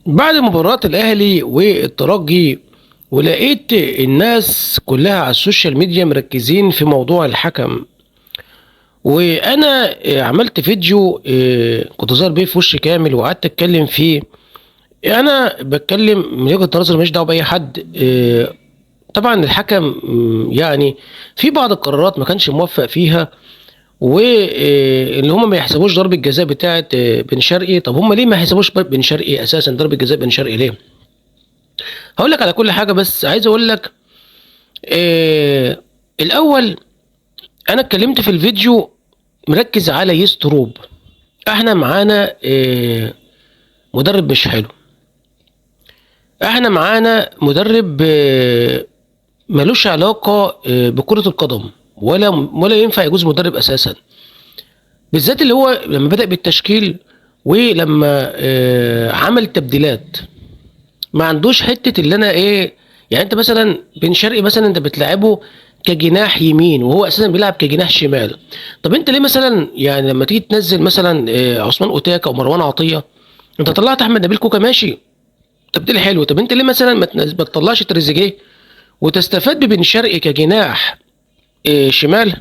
بعد مباراة الأهلي والترجي، ولقيت الناس كلها على السوشيال ميديا مركزين في موضوع الحكم. وأنا عملت فيديو، كنت ظاهر بيه في وش كامل وقعدت أتكلم فيه. أنا بتكلم من وجهة نظري، ماليش دعوة بأي حد. طبعا الحكم يعني في بعض القرارات ما كانش موفق فيها، واللي هم ما يحسبوش ضربة جزاء بتاعت بن شرقي. طب هم ليه ما يحسبوش بن شرقي أساسا ضربة جزاء بن شرقي ليه؟ هقول لك على كل حاجة، بس عايز أقول لك الأول. أنا اتكلمت في الفيديو مركز على يستروب. احنا معانا مدرب مش حلو. احنا معانا مدرب ملوش علاقة بكرة القدم، ولا ينفع يجوز مدرب أساسا، بالذات اللي هو لما بدأ بالتشكيل ولما عمل تبديلات. ما عندوش حته اللي انا ايه. يعني انت مثلا بن شرقي مثلا انت بتلعبه كجناح يمين وهو اساسا بيلعب كجناح شمال. طب انت ليه مثلا يعني لما تيجي تنزل مثلا عثمان اوتاكا ومروان عطيه، انت طلعت احمد نبيل كوكا ماشي، تبديل حلو. طب انت ليه مثلا ما تطلعش تريزيجيه وتستفاد ببن شرقي كجناح شمال،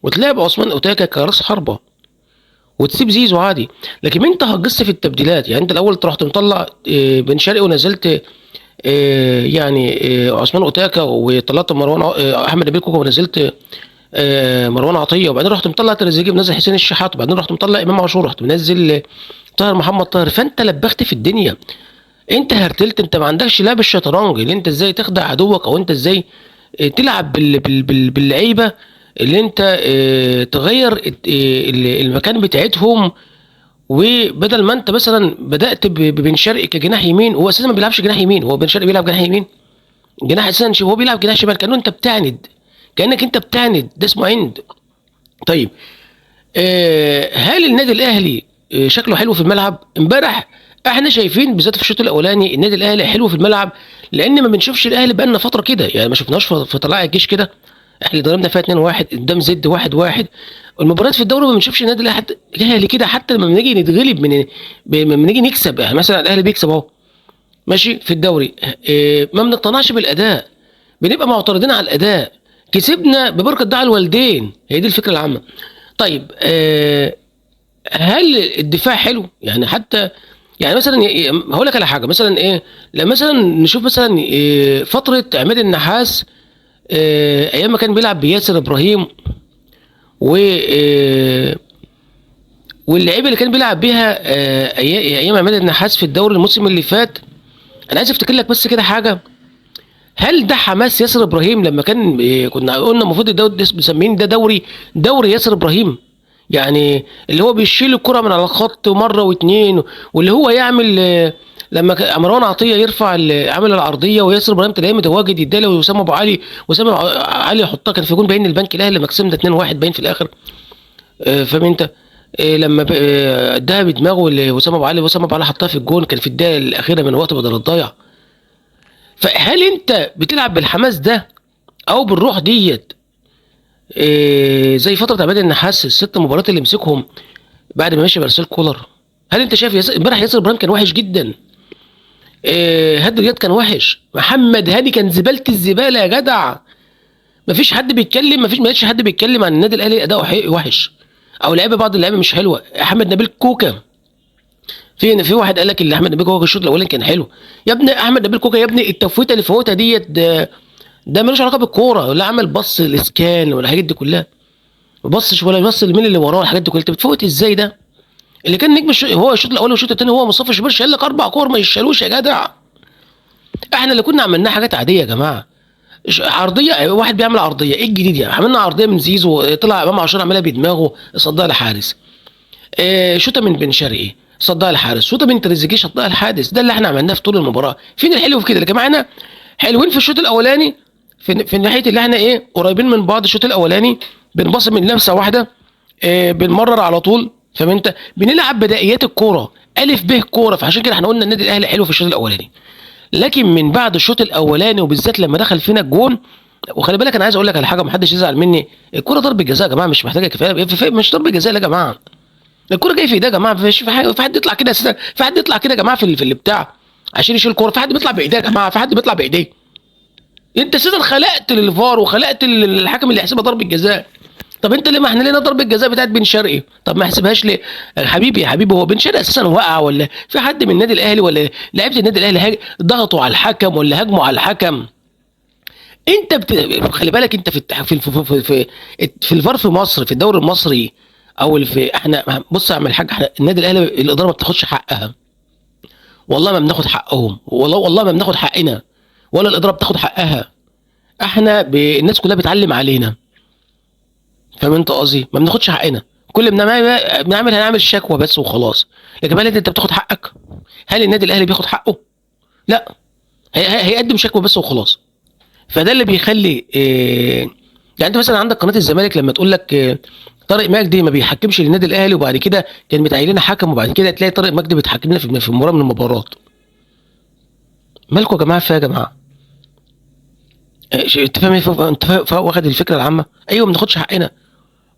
وتلعب عثمان اوتاكا كراس حربه، وتسيب زيزو عادي. لكن انت هتجص في التبديلات. يعني انت الاول رحت مطلع بن شرقي ونزلت يعني عثمان اوتاكا، وطلعت مروان احمد نبيل كوكا، ونزلت مروان عطيه، وبعدين رحت مطلع تريزيجيه منزل حسين الشحات، وبعدين رحت مطلع امام عاشور، رحت منزل طاهر محمد طاهر. فانت لبخت في الدنيا، انت هرتلت. انت ما عندكش لعب الشطرنج اللي انت ازاي تخدع عدوك، او انت ازاي تلعب باللعيبه اللي انت تغير المكان بتاعتهم. وبدل ما انت مثلا بدات ببن شرقي كجناح يمين، هو اساسا ما بيلعبش جناح يمين، هو بن شرقي بيلعب جناح يمين، جناح اساسا هو بيلعب جناح شمال، كانه انت بتعند، كانك انت بتعند، ده اسمه عند. طيب هل النادي الاهلي شكله حلو في الملعب امبارح؟ احنا شايفين بالذات في الشوط الاولاني النادي الاهلي حلو في الملعب، لان ما بنشوفش الاهلي بقالنا فتره كده. يعني ما شفناش في طلائع الجيش كده، احنا ضربنا فيها 2-1 قدام زد 1-1. المباريات في الدوري ما بنشوفش النادي الاهلي كده، حتى لما بنيجي نتغلب لما بنيجي نكسب. يعني مثلا الاهلي بيكسب اهو ماشي في الدوري، ما بنقتنعش بالاداء، بنبقى معترضين على الاداء. كسبنا ببركه دعاء الوالدين، هي دي الفكره العامه. طيب هل الدفاع حلو؟ يعني حتى يعني مثلا هقول لك على حاجه، مثلا ايه، لما مثلا نشوف مثلا فتره عماد النحاس، ايام ما كان بيلعب بياسر ابراهيم و واللعيبه اللي كان بيلعب بيها ايام عماد النحاس في الدوري الموسم اللي فات. انا عايز افتكر لك بس كده حاجه. هل ده حماس ياسر ابراهيم لما كان كنا قلنا المفروض الدوري ده مسمين ده دوري ياسر ابراهيم؟ يعني اللي هو بيشيل الكرة من على الخط مرة واتنين، واللي هو يعمل لما مروان عطية يرفع عامل العرضية، وياسر ابراهيم تلاقيه متواجد يديله، واسامه ابو علي، واسامه علي يحطها. كان في جون باين البنك الاهلي لما كسبنا 2-1 باين في الاخر. فاهم انت؟ لما اداها بدماغه لوسام ابو علي، وسام ابو علي حطها في الجون، كان في الدقيقة الأخيرة من وقت بدل الضايع. فهل انت بتلعب بالحماس ده او بالروح ديت زي فتره عماد النحاس الست مباريات اللي مسكهم بعد ما مشي مارسيل كولر؟ هل انت شايف امبارح ياسر ابراهيم كان وحش جدا، هادي رياض كان وحش، محمد هاني كان زباله الزباله يا جدع. مفيش حد بيتكلم، ما لقيتش حد بيتكلم عن النادي الاهلي اداؤه وحش، او لعيبه بعض اللعيبه مش حلوه. احمد نبيل كوكا، في واحد قال لك ان احمد نبيل كوكا الشوط الاولاني كان حلو. يا ابني احمد نبيل كوكا، يا ابني التفويته اللي فوتها ديت ده ملوش علاقه بالكوره، ولا عمل بص الاسكان ولا الحاجات دي كلها، ما بصش ولا بص لمين اللي وراه، الحاجات دي كلها انت بتفوت ازاي ده؟ اللي كان نجم هو الشوط الاول والشوط الثاني هو مصطفى شوبير، شال لك اربع كور ما يشالوش يا جدع. احنا اللي كنا عملناها حاجات عاديه يا جماعه. عرضيه، واحد بيعمل عرضيه، ايه الجديد يعني؟ عملنا عرضيه من زيزو، طلع امام عاشور عملها بدماغه صدها لحارس. شوطه من بن شرقي صدها لحارس، شوطه من تريزيجيه شطها الحارس. ده اللي احنا عملناه في طول المباراه. فين الحلو في كده؟ يا جماعه احنا حلوين في الشوط الاولاني، في ناحيه اللي احنا ايه قريبين من بعض. الشوط الاولاني بنبص من لمسه واحده، بنمرر على طول. فاهم انت؟ بنلعب بدائيات الكوره، الف ب كوره. فعشان كده احنا قلنا النادي الاهلي حلو في الشوط الاولاني. لكن من بعد الشوط الاولاني وبالذات لما دخل فينا الجون، وخلي بالك انا عايز اقول لك على حاجه، محدش يزعل مني، الكوره ضربه جزاء يا جماعه، مش محتاجه كفايه، مش ضربه جزاء يا جماعه. الكوره جايه في ايديه يا جماعه، في حد يطلع كده اساسا، في حد يطلع كده يا جماعه في اللي بتاع. عشان يشيل الكوره. في حد بيطلع بايديه يا جماعه؟ في حد بيطلع بايديه؟ انت اساسا خلقت للفار وخلقت الحكم اللي يحسبها ضربه جزاء. طب انت ليه؟ ما احنا لينا ضربه جزاء بتاعت بن شرقي، طب ما يحسبهاش ليه؟ يا حبيبي يا حبيبي، هو بن شرقي اساسا وقع ولا في حد من النادي الاهلي ولا لعيبه النادي الاهلي ضغطوا على الحكم ولا هاجموا على الحكم؟ انت خلي بالك، انت في الفار في مصر، في الدوري المصري او في احنا، بص يا عم الحاج، احنا النادي الاهلي الاداره ما بتاخدش حقها، والله ما بناخد حقهم، والله ما بناخد حقنا، ولا الاداره بتاخد حقها. احنا الناس كلها بتعلم علينا، فاهم انت قصدي؟ ما بناخدش حقنا، كل اللي هنعمل شكوى بس وخلاص. لكن هل انت بتاخد حقك؟ هل النادي الاهلي بياخد حقه؟ لا، هيقدم شكوى بس وخلاص. فده اللي بيخلي يعني انت مثلا عندك قناه الزمالك لما تقول لك طارق مجدي ما بيحكمش للنادي الاهلي، وبعد كده كان متعين لنا حكم، وبعد كده تلاقي طارق مجدي بيتحكم لنا في مباراه من المباريات. مالكم يا جماعه فيها يا جماعه؟ انت فاهم انت واخد الفكره العامه؟ ايوه ما بناخدش حقنا.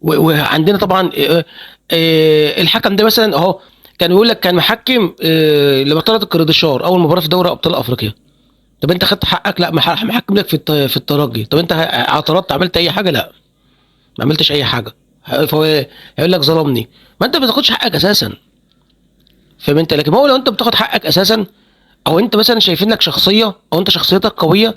وعندنا طبعا الحكم ده مثلا اهو كان يقول لك كان محكم لما طلعت الكردشار اول مباراه في دوري ابطال افريقيا. طب انت خدت حقك؟ لا، محكم لك في الترجي. طب انت اعترضت؟ عملت اي حاجه؟ لا، ما عملتش اي حاجه. فهو هيقول لك ظلمني. ما انت ما بتاخدش حقك اساسا، فاهم انت؟ لكن هو لو انت بتاخد حقك اساسا، او انت مثلا شايفين لك شخصيه، او انت شخصيتك قويه،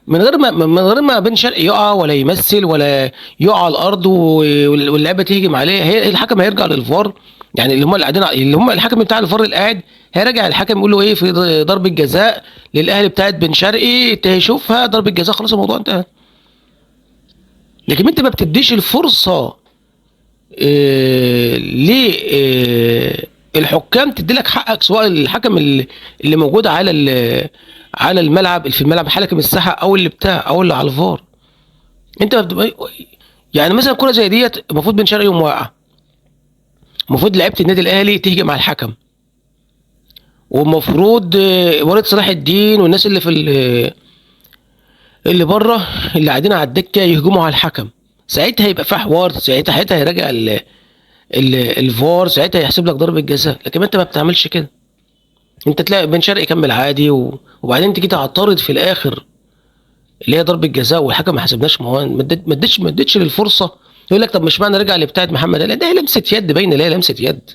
من غير ما بن شرقي يقع ولا يمثل ولا يقع على الارض واللعبه تهجم عليه، هي الحكم هيرجع للفار. يعني اللي هم اللي قاعدين، اللي هم الحكم بتاع الفار اللي قاعد، هيرجع الحكم يقول له ايه في ضربه جزاء للاهلي بتاعت بن شرقي، تشوفها ضربه جزاء، خلاص الموضوع انتهى. لكن انت ما بتديش الفرصه للحكام تدي لك حقك، سواء الحكم اللي موجود على الملعب، في الملعب، حكم الساحه، او اللي بتاع، او اللي على الفار. انت ما بتبقى يعني مثلا كره زي ديت، المفروض بن شرقي يقوم واقع، المفروض لعيبه النادي الاهلي تهجم على الحكم، والمفروض وليد صلاح الدين والناس اللي بره اللي قاعدين على الدكه يهجموا على الحكم. ساعتها يبقى في حوار، ساعتها هيراجع الفار، ساعتها يحسب لك ضربه جزاء. لكن انت ما بتعملش كده، انت تلاقي بن شرقي كمل عادي وبعدين تيجي تعترض في الاخر اللي هي ضربه جزاء والحكم ما حسبناش. ما هو ما ادتش للفرصه. يقول لك طب مش معنى رجع لبتاعه محمد؟ لا، ده هي لمسه يد باينه، لا لمسه يد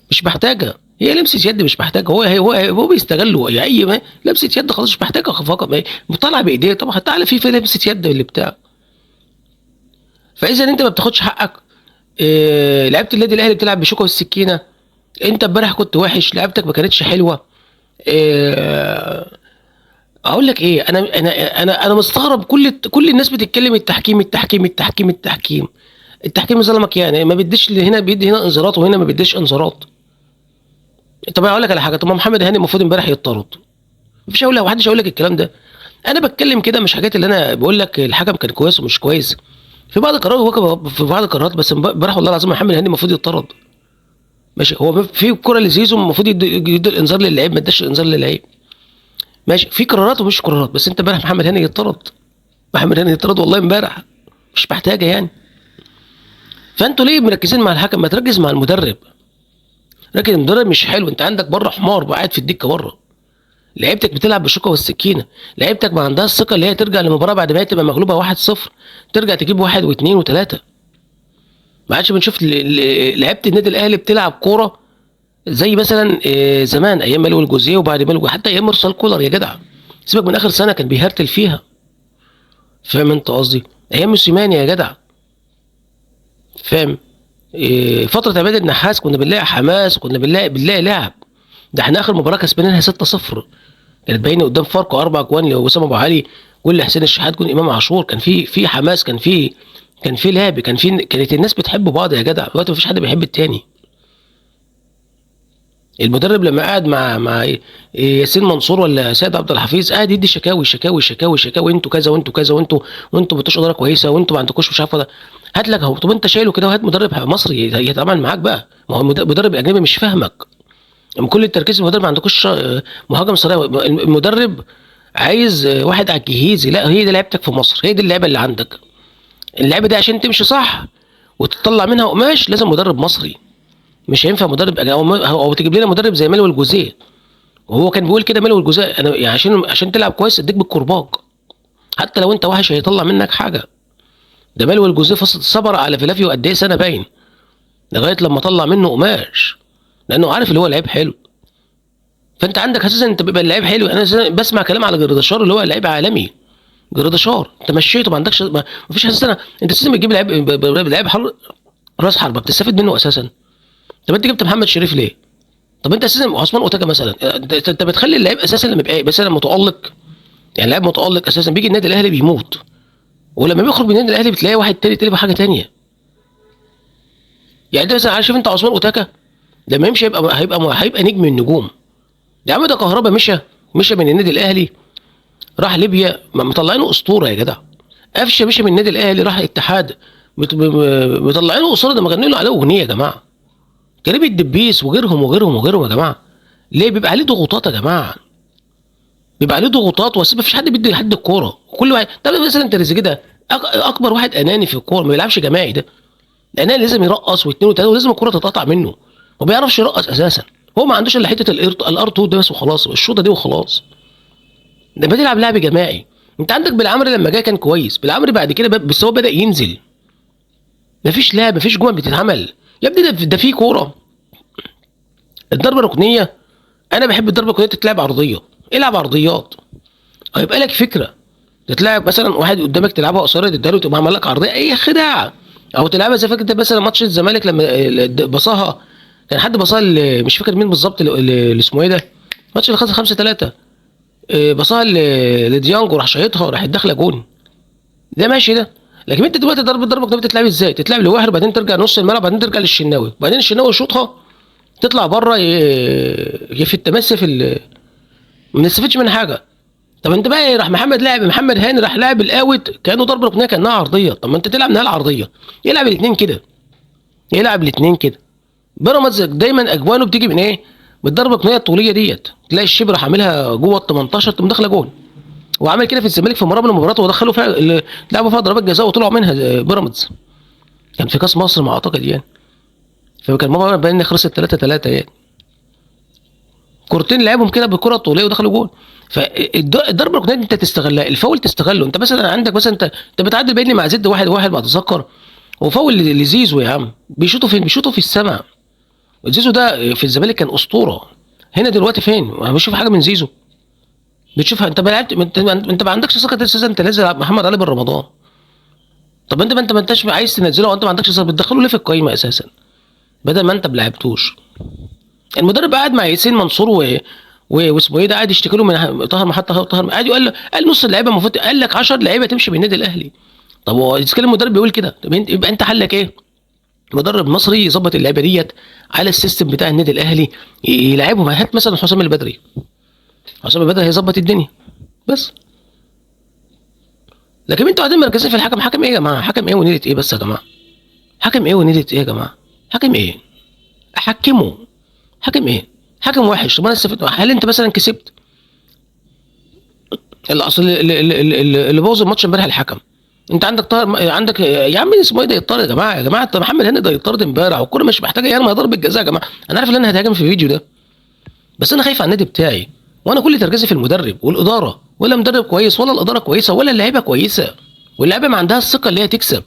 مش محتاجه، هي لمسه يد مش محتاجه. هو بيستغلوا يا لمسه يد خلاص مش محتاجه فقط، طالع بايديه. طب تعالى في لمسه يد اللي بتاع. فاذا انت ما بتاخدش حقك. لعيبه النادي الاهلي بتلعب بشوكه والسكينه. انت امبارح كنت وحش، لعبتك ما كانتش حلوه. اقول لك ايه، انا مستغرب، كل الناس بتتكلم التحكيم التحكيم التحكيم التحكيم. التحكيم ظلمك يعني؟ ما بيديش هنا، بيدي هنا انذارات وهنا ما بيديش انذارات. طب اقول لك على حاجه، طب ما محمد هاني المفروض امبارح يطرد. مفيش اقول لك، محدش هيقول لك الكلام ده. انا بتكلم كده، مش حاجات اللي انا بقول لك الحكم كان كويس ومش كويس. في بعض القرارات، بس امبارح والله العظيم محمد هاني المفروض يطرد. ماشي، هو في الكره اللي زيزو المفروض يدي الانذار للعيب، ما اداش الانذار للعيب. ماشي، في قرارات ومش قرارات، بس انت امبارح محمد هاني يطرد. محمد هاني يطرد والله امبارح، مش محتاجه يعني. فانتوا ليه مركزين مع الحكم؟ ما تركز مع المدرب. لكن المدرب مش حلو، انت عندك بره حمار قاعد في الدكه بره. لعيبتك بتلعب بالشوكه والسكينه، لعيبتك ما عندها الثقه اللي هي ترجع للمباراه بعد ما هي تبقى مغلوبه 1-0 ترجع تجيب 1 و2 و3. ما عادش بنشوف لعيبه النادي الاهلي بتلعب كوره زي مثلا زمان، ايام مالو الجوزيه، وبعد مالو حتى ايام مرسال كولر يا جدع. سيبك من اخر سنه كان بيهرتل فيها، فاهم انت قصدي؟ ايام موسيماني يا جدع، فاهم؟ فتره عماد النحاس كنا بنلاقي حماس، وكنا بنلاقي لعب. ده احنا اخر مباراه كسبانينها 6-0، كانت باينه قدام فاركو 4 جوان لوسام ابو علي، جول لحسين الشحات، جول امام عاشور. كان في حماس، كان في لعب، كانت الناس بتحب بعض يا جدع. دلوقتي مفيش حد بيحب التاني. المدرب لما قعد مع ياسين منصور ولا سيد عبد الحفيظ، قاعد يدي شكاوي شكاوي شكاوي شكاوي، انتوا كذا وانتوا كذا وانتوا بتوش اداره كويسه، وانتوا ما عندكوش مش عارف. هات لك اهو. طب انت شايله كده، وهات مدرب مصري يتعامل معاك بقى. ما هو المدرب الاجنبي مش فاهمك. كل التركيز المدرب ما عندكوش مهاجم صريح. المدرب عايز واحد على الجهيز. لا، هي دي لعبتك في مصر، هي دي اللعبه اللي عندك. اللعبه دي عشان تمشي صح وتطلع منها قماش لازم مدرب مصري. مش هينفع مدرب أو تجيب لنا مدرب زي مالو الجوزيه وهو كان بيقول كده ملو الجزاء، انا يعني عشان تلعب كويس اديك بالكرباج، حتى لو انت وحش هيطلع منك حاجه. ده ملو الجزاء فصل صبر على فلافيو قد ايه سنه باين، لغايه لما طلع منه قماش، لانه عارف اللي هو لعيب حلو. فانت عندك اساسا انت بيبقى اللعيب حلو. انا أساساً بسمع كلام على جراديشار اللي هو لعيب عالمي. جراديشار انت مشيته، ما عندكش، ما فيش اساسا، انت اساسا بتجيب لعيب راس حربه بتستفيد منه اساسا. طب انت جبت محمد شريف ليه؟ طب انت اساسا عثمان اوتاكا مثلا، انت بتخلي اللعيب اساسا لما يبقى مثلا متالق، يعني لاعب متالق اساسا بيجي النادي الاهلي بيموت، ولما بيخرج من النادي الاهلي بتلاقي واحد تاني تقلب حاجه تانيه. يعني انت مثلا عارف، شوف انت عثمان اوتاكا لما يمشي هيبقى نجم النجوم. يا عم ده كهربا مشى من النادي الاهلي راح ليبيا، مطلعينه اسطوره يا جدع. قفشه مشى من النادي الاهلي راح الاتحاد، مطلعينه اسطوره، ده مغني له عليه اغنيه يا جماعه. كريم الدبيس وغيرهم يا جماعه. ليه؟ بيبقى عليه ضغوطات يا جماعه، بيبقى عليه ضغوطات، ما فيش حد بيدي لحد الكوره، كل واحد. طب مثلا تريزيجيه ده اكبر واحد اناني في الكوره، ما بيلعبش جماعي. ده الاناني لازم يرقص واثنين وثلاثه، ولازم الكوره تتقطع منه، ما بيعرفش يرقص اساسا. هو ما عندوش الا حته الار 2 ده بس وخلاص، الشوطه دي وخلاص. ده بتلعب لعب جماعي. انت عندك بالعمري لما جه كان كويس، بالعمري بعد كده بس هو بدا ينزل، مفيش لعب، مفيش جمل بتتعمل. يا ابني ده في كوره، الضربه الركنيه. انا بحب الضربه الركنيه تتلعب عرضيه، العب عرضيات، هيبقى لك فكره. تتلعب مثلا واحد قدامك تلعبها قصيره تديله تبقى عمل لك عرضيه، اي خداع. او تلعبها زي فاكر انت مثلا ماتش الزمالك لما بصاها، كان حد بصاها مش فاكر مين بالظبط اللي اسمه ايه ده، الماتش اللي خلص 5-3، بصاها لديانج وراح شايطها راح داخله جون. ده ماشي ده. لكن انت دلوقتي ضربه كده بتتلعب ازاي؟ تتلعب لواحد وبعدين ترجع نص الملعب وبعدين ترجع للشناوي وبعدين الشناوي يشوطها تطلع بره، في التمسي ما نستفدش من حاجه. طب انت بقى راح محمد هاني راح لاعب الاوت كانه ضربه ركنيه كانها عرضيه. طب ما انت تلعب نهائي العرضيه، يلعب الاثنين كده، يلعب الاثنين كده. بيراميدز دايما اجوانه بتيجي من ايه؟ بالضربه الركنيه الطوليه ديت، تلاقي الشبر عاملها جوه ال 18 تقوم داخله جون. وعمل كده في الزمالك في مباراه من المباريات ودخلوا فيها لعبوا فيها ضربات جزاء وطلعوا منها بيراميدز. كان في كاس مصر ما اعتقد يعني، فكان المباراه باين ان خلصت 3-3 يعني، كورتين لعبهم كده بالكره الطوليه ودخلوا جون. فالضربه الركنيه انت تستغلها، الفاول تستغله. انت مثلا عندك مثلا انت بتعدل بيني مع زد 1-1 ما اتذكر، وفاول لزيزو يا عم، بيشوطوا فين؟ بيشوطوا في السماء. زيزو ده في الزمالك كان اسطوره، هنا دلوقتي فين؟ ما بشوف حاجه من زيزو. بتشوفها انت ما لعبت، انت ما عندكش ثقه اساسا انت نازل محمد علي بن رمضان. طب انت ما انتش عايز تنزله وانت ما عندكش ثقه، بتدخله ليه في القايمه اساسا بدل ما انت ما لعبتوش؟ المدرب قاعد مع ياسين منصور واسمه ايه ده قاعد يشتكي له من طاهر محطه، طاهر قاعد قال نص اللعيبه المفروض، قال لك 10 لعيبه تمشي من النادي الاهلي. طب هو اذا كان المدرب بيقول كده، طب يبقى انت حلك ايه؟ مدرب مصري يظبط اللعيبه ديت على السيستم بتاع النادي الاهلي، يلعبهم. هات مثلا حسام البدري، حسام البدري هيظبط الدنيا بس. لكن انتوا قاعدين مركزين في الحكم. حكم ايه يا جماعه؟ حكم ايه ونيله ايه بس يا جماعه؟ حكم ايه ونيله ايه يا جماعه؟ حكم ايه؟ احكمه. حكم ايه؟ حكم وحش. طب انا استفدت؟ هل انت مثلا كسبت؟ الاصل اللي بوظ الماتش امبارح الحكم. انت عندك طاهر، عندك يا عم اسمه ايه ده يطرد يا جماعه، يا جماعه محمد هاني ده يطرد امبارح والكوره مش محتاجه يرمي ضربه جزاء يا جماعه. انا عارف ان انا هتهاجم في الفيديو ده، بس انا خايف على النادي بتاعي، وانا كل تركيزي في المدرب والاداره، ولا مدرب كويس ولا الاداره كويسه ولا اللعيبه كويسه، واللعيبه ما عندها الثقه اللي هي تكسب.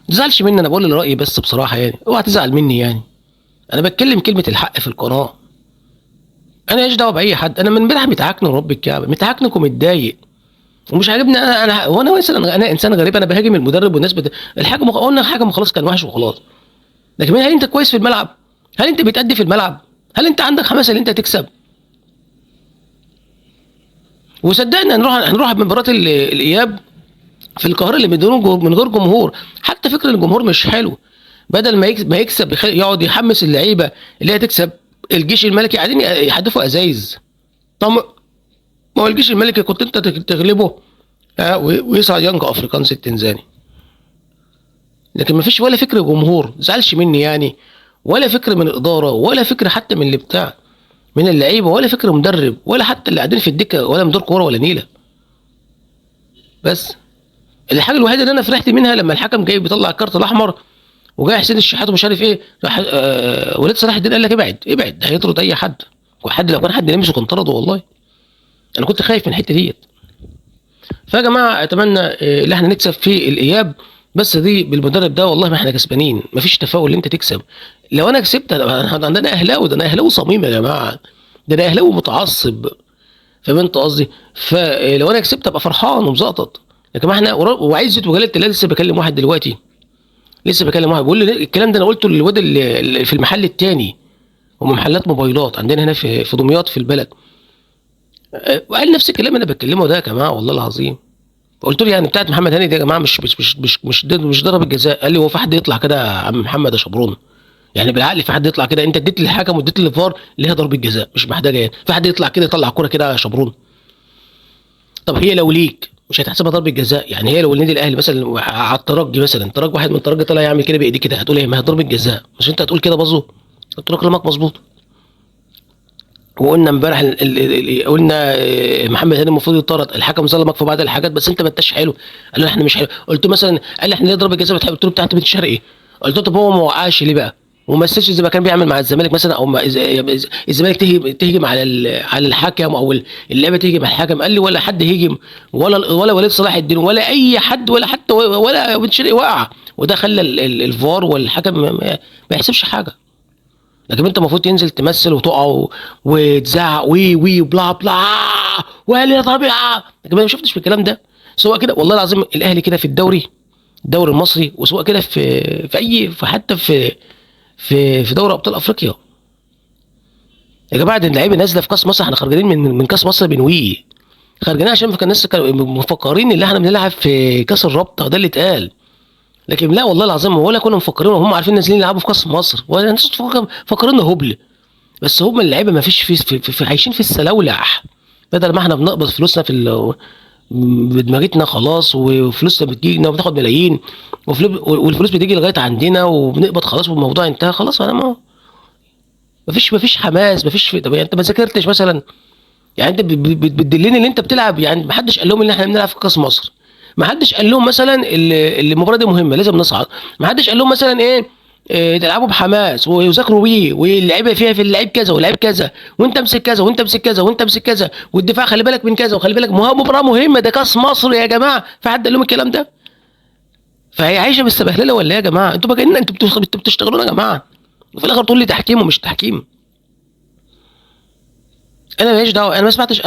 ما تزعلش مني، انا بقول رايي بس بصراحه يعني، اوعى تزعل مني يعني. انا بتكلم كلمه الحق في القناه، انا ايش دعوه باي حد. انا من امبارح متعكن ورب الكعبه، متعكنك ومتضايق ومش عاجبني. وانا مثلا انا انسان غريب، انا بهاجم المدرب والناس الحكم قلنا الحكم خلاص كان وحش وخلاص. لكن هل انت كويس في الملعب؟ هل انت بتأدي في الملعب؟ هل انت عندك حماسه ان انت تكسب؟ وصدقني هنروح بمباراه الاياب في القاهره اللي من غير جمهور. حتى فكر الجمهور مش حلو، بدل ما يكسب يقعد يحمس اللعيبه اللي هي تكسب. الجيش الملكي قاعدين يحدفوا ازايز. طب ما هو الجيش الملكي كنت انت تغلبه ويصعد يانج افريكانس التنزاني. لكن ما فيش ولا فكر جمهور، زعلش مني يعني، ولا فكر من الاداره ولا فكر حتى من اللي بتاع من اللعيبه ولا فكر مدرب ولا حتى اللي قاعدين في الدكه ولا مدير كوره ولا نيله. بس الحاجه الوحيده اللي انا فرحت منها لما الحكم جاي بيطلع الكارت الاحمر وجاي حسين الشحات ومش عارف ايه، راح وليد صلاح الدين قال لك ابعد ابعد، ده هيطرد اي حد، وحد لو كان حد لمسه كان طرده والله. انا كنت خايف من الحته ديت. فيا جماعه اتمنى ان احنا نكسب في الاياب، بس دي بالمدرب ده والله ما احنا كسبانين، مفيش تفاؤل ان انت تكسب. لو انا كسبت انا اهلاوي، ده انا اهلاوي صميم يا جماعه، ده انا اهلاوي متعصب، فاهم انت قصدي؟ فلو انا كسبت ابقى فرحان ومزقطط. لكن ما احنا وعزت وجلاله الله لسه بكلم واحد دلوقتي، لسه بكلم واحد بيقول لي الكلام ده، انا قلته للواد اللي في المحل التاني، هم محلات موبايلات عندنا هنا في دمياط في البلد، وقال نفس الكلام اللي انا بتكلمه ده يا جماعه والله العظيم. قلت له يعني بتاعت محمد هاني دي يا جماعه مش ضربه جزاء. قال لي هو في حد يطلع كده يا عم محمد يا شبرون؟ يعني بالعقل في حد يطلع كده؟ انت اديت للحكم واديت للفار اللي هي ضربه جزاء مش محتاجه يعني، في حد يطلع كده يطلع كوره كده يا شبرون؟ طب هي لو ليك مش هتحسبها ضربه جزاء؟ يعني هي لو النادي الاهلي مثلا على الترجي مثلا، ترجي واحد من الترجي طلع يعمل كده بايديه كده، هتقول ايه؟ ما هي ضربه جزاء، مش انت هتقول كده برضه؟ قلت له كلامك مظبوط. وقلنا امبارح قلنا محمد هاني المفروض يطرد، الحكم ظلمك في بعض الحاجات بس انت ما انتش حلو. قال له احنا مش حلو. قلت له مثلا، قال لي احنا ليه ضربه جزاء؟ قلت له بتاعت بنت شرقي. قلت له طب هو ما وقعش ليه بقى؟ وما مثلش زي ما كان بيعمل مع الزمالك مثلا، او الزمالك تهجم على على الحكم، او اللعبه تهجم على الحكم. قال لي ولا حد هيجم، ولا وليد صلاح الدين ولا اي حد، ولا حتى ولا بنت شرقي وقع، وده خلى الفار والحكم ما يحسبش حاجه. لكن انت المفروض تنزل تمثل وتقع وتزعق وي وي بلا بلا وهل طبيعه. لكن انا ما شفتش في الكلام ده، سواء كده والله العظيم الاهلي كده في الدوري المصري، وسواء كده في اي حتى في دوري ابطال افريقيا. يا جماعه دي اللعيبه نازله في كاس مصر، احنا خارجين من كاس مصر بنوي، خارجين عشان كان الناس كانوا مفكرين ان احنا بنلعب في كاس الرابطه، ده اللي اتقال. لكن لا والله العظيم ولا كنا مفكرين وهم عارفين نازلين يلعبوا في كاس مصر، ولا الناس فكرنا هبل. بس هم اللعيبه ما فيش في عايشين في السلاولع، بدل ما احنا بنقبض فلوسنا بدماغتنا خلاص، وفلوسنا بتجينا وبناخد ملايين، والفلوس بتيجي لغايه عندنا وبنقبض خلاص والموضوع انتهى خلاص. انا ما فيش حماس، ما فيش طب يعني انت ما ذاكرتش مثلا؟ يعني انت بتدلني ان انت بتلعب، يعني ما حدش قال لهم ان احنا بنلعب في كاس مصر، ما حدش قال لهم مثلا المباراه دي مهمه لازم نصعد، ما حدش قال لهم مثلا ايه تلعبوا بحماس ويذاكروا بيه، واللعيبه فيها في اللعيب كذا واللعيب كذا، وانت امسك كذا وانت امسك كذا وانت امسك كذا، والدفاع خلي بالك من كذا وخلي بالك مباراه مهمه، ده كاس مصر يا جماعه. في حد قال لهم الكلام ده؟ فهي عايشه بالسبهلله ولا ايه يا جماعه؟ انتوا بقى انتوا بتشتغلونا يا جماعه، وفي الاخر تقول لي تحكيم ومش تحكيم. انا ماليش دعوه، انا ما سمعتش.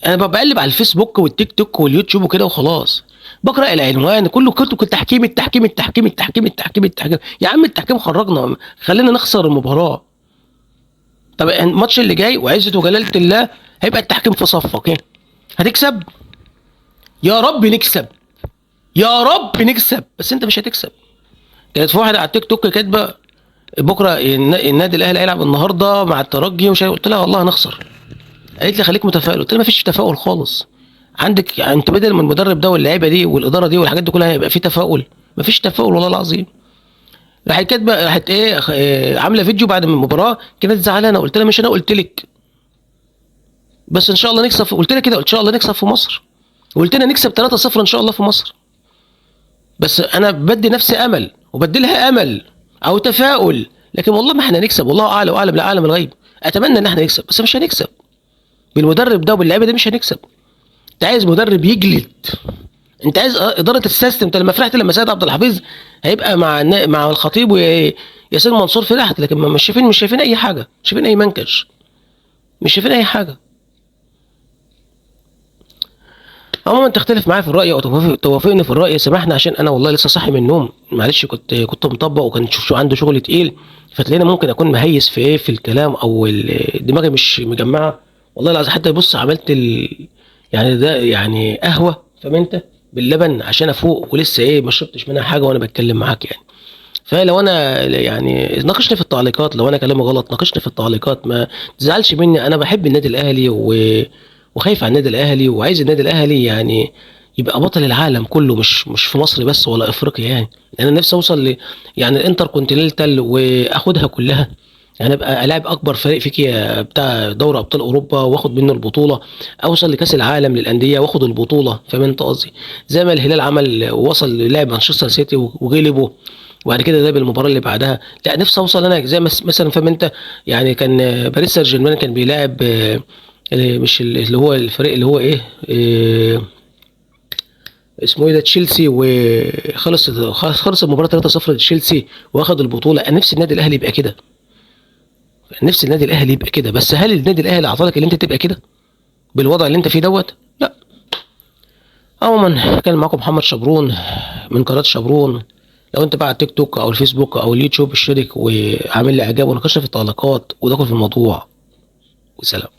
انا بقلب على الفيسبوك والتيك توك واليوتيوب وكده وخلاص، بقرا العنوان كله كتب التحكيم التحكيم التحكيم التحكيم التحكيم التحكيم. يا عم التحكيم خرجنا، خلينا نخسر المباراه. طب الماتش اللي جاي وعزة وجلالة الله هيبقى التحكيم في صفك، ايه هتكسب؟ يا رب نكسب، يا رب نكسب، بس انت مش هتكسب. كانت في واحده على التيك توك كاتبه بكره النادي الاهلي هيلعب النهارده مع الترجي ومش قلت لها والله هنخسر. قالت لي خليك متفائل، قلت لها ما فيش تفاؤل خالص عندك. يعني انت بدل من المدرب ده واللعيبه دي والاداره دي والحاجات دي كلها هيبقى في تفاؤل؟ ما فيش تفاؤل والله العظيم. راحت كاتبه، راحت عامله فيديو بعد من المباراه كانت زعلانه. قلت لها مش انا قلت لك بس ان شاء الله نكسب؟ قلت لها كده ان شاء الله نكسب في مصر، وقلت لها نكسب 3-0 ان شاء الله في مصر. بس انا بدي نفسي امل وبدي لها امل او تفاؤل، لكن والله ما احنا نكسب، والله اعلى واعلم لا اعلم الغيب. اتمنى ان احنا نكسب بس مش هنكسب بالمدرب ده وباللعيبه دي، مش هنكسب. انت عايز مدرب يجلد، انت عايز اداره السيستم. انت لما فرحت لما سيد عبد الحفيظ هيبقى مع الخطيب وياسين منصور فرحت، لكن مش شايفين اي حاجه، مش شايفين اي منكش، مش شايفين اي حاجه. عموما تختلف معايا في الراي او توافقني في الراي سامحني، عشان انا والله لسه صاحي من النوم، معلش كنت مطبق وكان عنده شغل تقيل، فتلاقيني ممكن اكون مهيس في في الكلام او دماغي مش مجمعه. والله العظيم حتى بص عملت يعني ده يعني قهوه فاهم انت باللبن عشان افوق، ولسه ما شربتش منها حاجه وانا بتكلم معاك يعني. فلو انا يعني ناقشني في التعليقات، لو انا كلامي غلط ناقشني في التعليقات، ما تزعلش مني. انا بحب النادي الاهلي وخايف على النادي الاهلي، وعايز النادي الاهلي يعني يبقى بطل العالم كله، مش في مصر بس ولا افريقيا يعني. انا نفسي اوصل يعني الانتر كونتيننتال واخدها كلها، يعني ابقى العب اكبر فريق بتاع دوري ابطال اوروبا واخد منه البطوله، اوصل لكاس العالم للانديه واخد البطوله، فاهم انت قصدي؟ زي ما الهلال عمل ووصل للعب مانشستر سيتي وغلبه، وبعد كده ده بالمباراه اللي بعدها. لا نفسي اوصل انا زي مثلا فاهم انت. يعني كان باريس سان جيرمان كان بيلاعب مش اللي هو الفريق اللي هو ايه اسمه ايه ده تشيلسي، خلص المباراه 3-0 لتشيلسي واخد البطوله. انا نفسي النادي الاهلي يبقى كده، نفسي النادي الاهلي يبقى كده. بس هل النادي الاهلي اعطاك اللي انت تبقى كده بالوضع اللي انت فيه دوت؟ لا. عموما كان معاكم محمد شبرون من قناه شبرون. لو انت بقى على التيك توك او الفيسبوك او اليوتيوب اشترك وعامل لي اعجاب وناقشنا في التعليقات ودخل في الموضوع. وسلام.